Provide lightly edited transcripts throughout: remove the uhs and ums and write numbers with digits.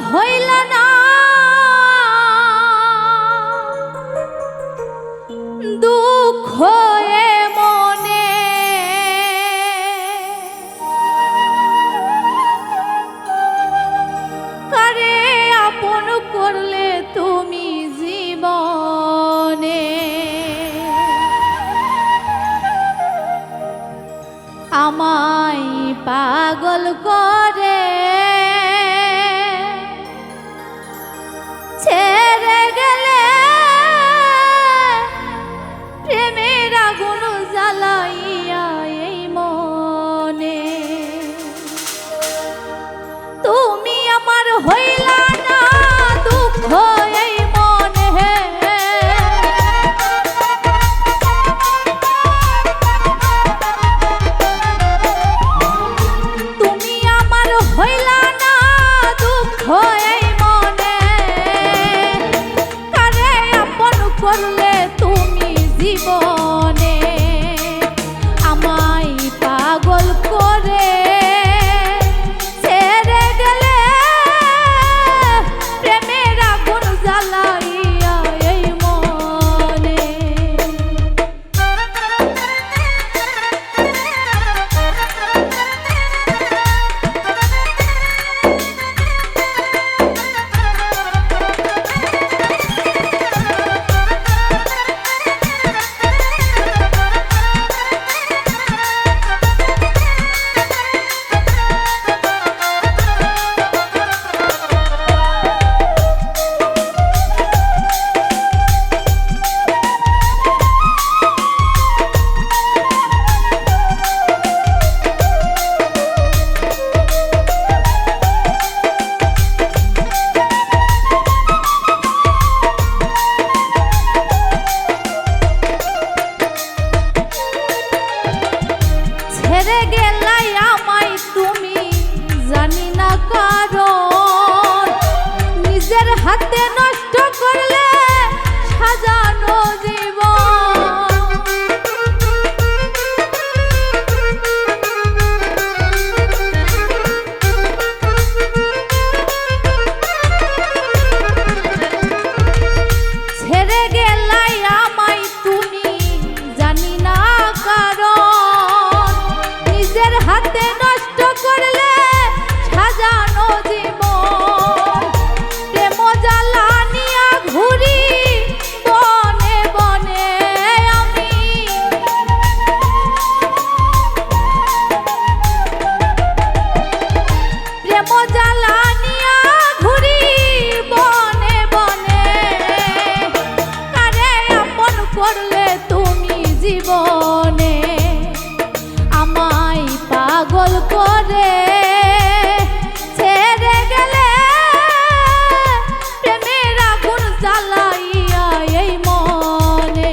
হইল না দুঃখ এ মনে, কারে আপন করলে তুমি জীবনে। আমায় পাগল করে ছেড়ে গেলে, প্রেমের আগুন জ্বালাইয়া এই মনে। তুমি আমার হইলা না দুঃখ এই মনে, তুমি আমার হইলা না দুঃখ এই মনে, কারে আপন করলে তুমি জীবনে। আমায় পাগল করে ছেড়ে গেলে, প্রেমের আগুন জ্বালাইয়া এই মনে। ছেড়ে গেলাই আমায় তুমি, জানি না কারণ, নিজের হাতে নষ্ট করলে সাজানো জীবন। ছেড়ে গেলাই আমায় তুমি, জানি না কারণ, নিজের হাতে নষ্ট করলে সাজানো জীবন। প্রেম জ্বালানিয়া ঘুরি বনে বনে আমি, প্রেম জ্বালানিয়া ঘুরি বনে বনে, কারে আপন করলে তুমি জীবনে। আমায় পাগল করে ছেড়ে গেলে, প্রেমের আগুন জ্বালাইয়া এই মনে।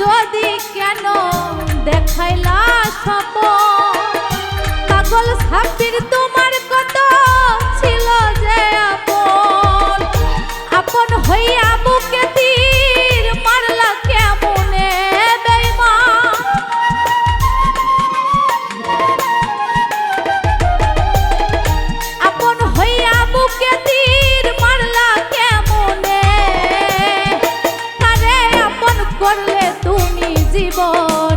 যদি কেন দেখাইলা স্বপন পাগল সাব্বির তোমার কত ছিল যে আপন আপন হইয়া বুকে তীর মারলা কেমনে বেঈমান আপন হইয়া বুকে তীর মারলা কেমনে কারে আপন করলে তুমি জীবন